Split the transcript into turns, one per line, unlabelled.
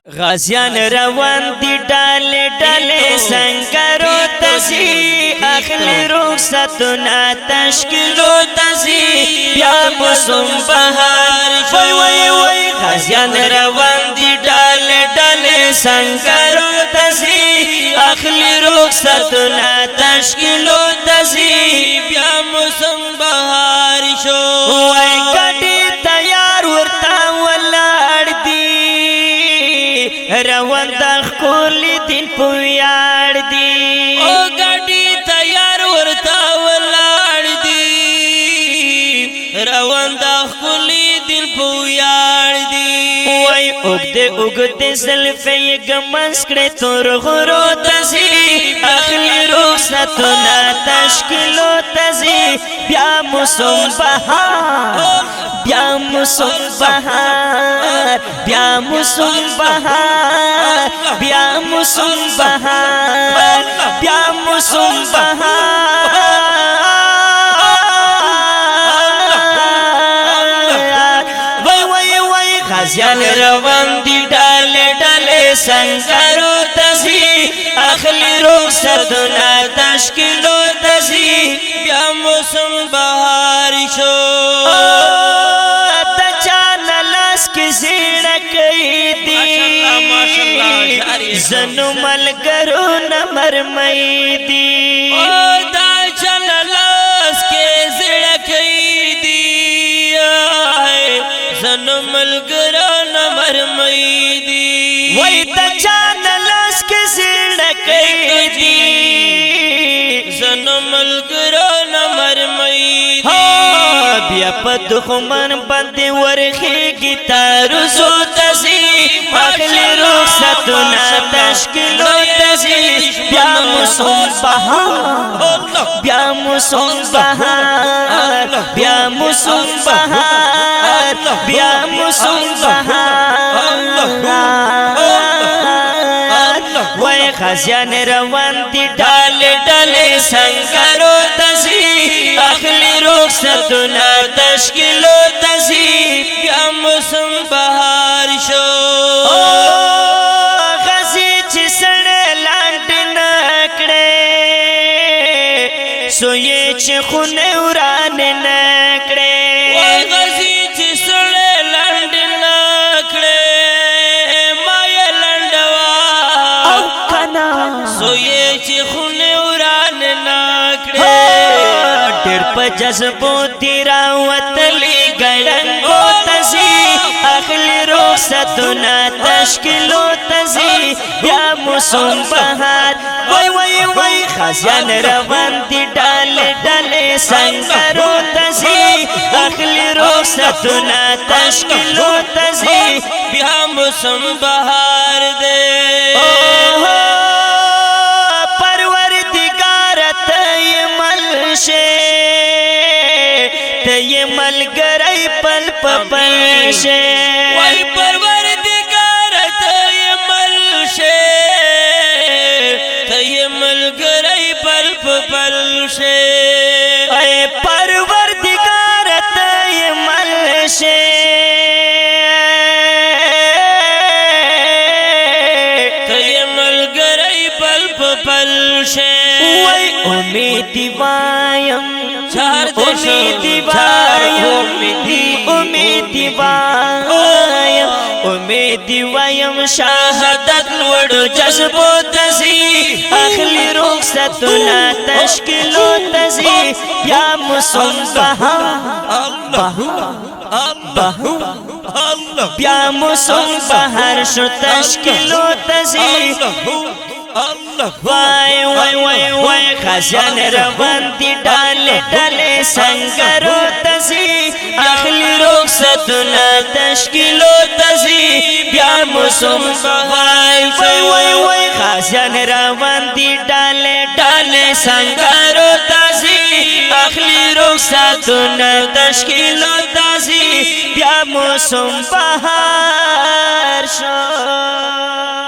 غازیان روان دی ڈالے ڈالے سنگرو تزی اخلی رخصتنا تشکلو تزی بیا موسم بہار وی وی وی غازیان روان دی ڈالے ڈالے سنگرو تزی اخلی رخصتنا تشکلو تزی بیا موسم بہار شو وی گڑی تیار ورتا ولاڑ دی روان دا خکولی دین پویار دی او گاڑی تیار ورتا ولاڑ دی روان دا خکولی دین پویار دی وی اگدے زلفے گمس کرے تور غرو تزی اخلی رخصتنا تشکلو تزی بیا موسم بہار بیا موسم بہار بیا موسم بہار بیا موسم بہار بیا موسم بہار وی وی وی غازیان روان دی ڈالے ڈالے سنگرو تزی اخلی رخصتنا تشکلو تزی بیا موسم بہار شو زنو ملگرو نمرمئی دی او دا چل لاس کے زڑکی دی زنو ملگرو نمرمئی دی وی دا چل لاس کے زڑکی دی زنو ملگرو نمرمئی دی بیا پا دخمن بندی ورخی گی تارزو تزی اخلی رخصتنا تشکلو تزی بیا موسم بہار بیا موسم بہار بیا موسم بہار بیا موسم بہار وی غازیان روان دی ڈالے ڈالے سنگرو تزی اخلی رخصتنا تشکلو تزی بیا موسم بہار شو غازی چی سڑے لانڈ نکڑے سوئے چی خونے وران نکڑے غازی چی سڑے لانڈ نکڑے مایا لانڈوا سوئے چی خونے وران نکڑے دیر پا جذبو تیرا وطلی گڑنگو تزی اخلی رخصتنا تشکلو تزی بیا موسم بہار وی وی وی غازیان روان دی ڈالے ڈالے سنگرو تزی اخلی رخصتنا تشکلو تزی بیا موسم بہار دے پروردگارت ملشے تی ملگرائی پل پپلشے وی پروردگارت ملشے تی ملگرائی پل پپلشے اے پروردگارت ملشے تی ملگرائی پل پپلشے وی امیدی وایم امیدی وایم امیدی وایم امیدی وایم شہادت لوڑو جذبو تزی اخلی رخصتنا تشکلو تزی بیا موسم بہار بیا موسم بہار شو تشکلو تزی وای وای وای وای غازیان روان دی ڈالے ڈالے سنگرو تزی اخلی رخصتنا تشکلو تزی بیا موسم بہار وای وای وای غازیان روان دی ڈالے ڈالے سنگرو تزی اخلی رخصتنا تشکلو تزی بیا موسم بہار شو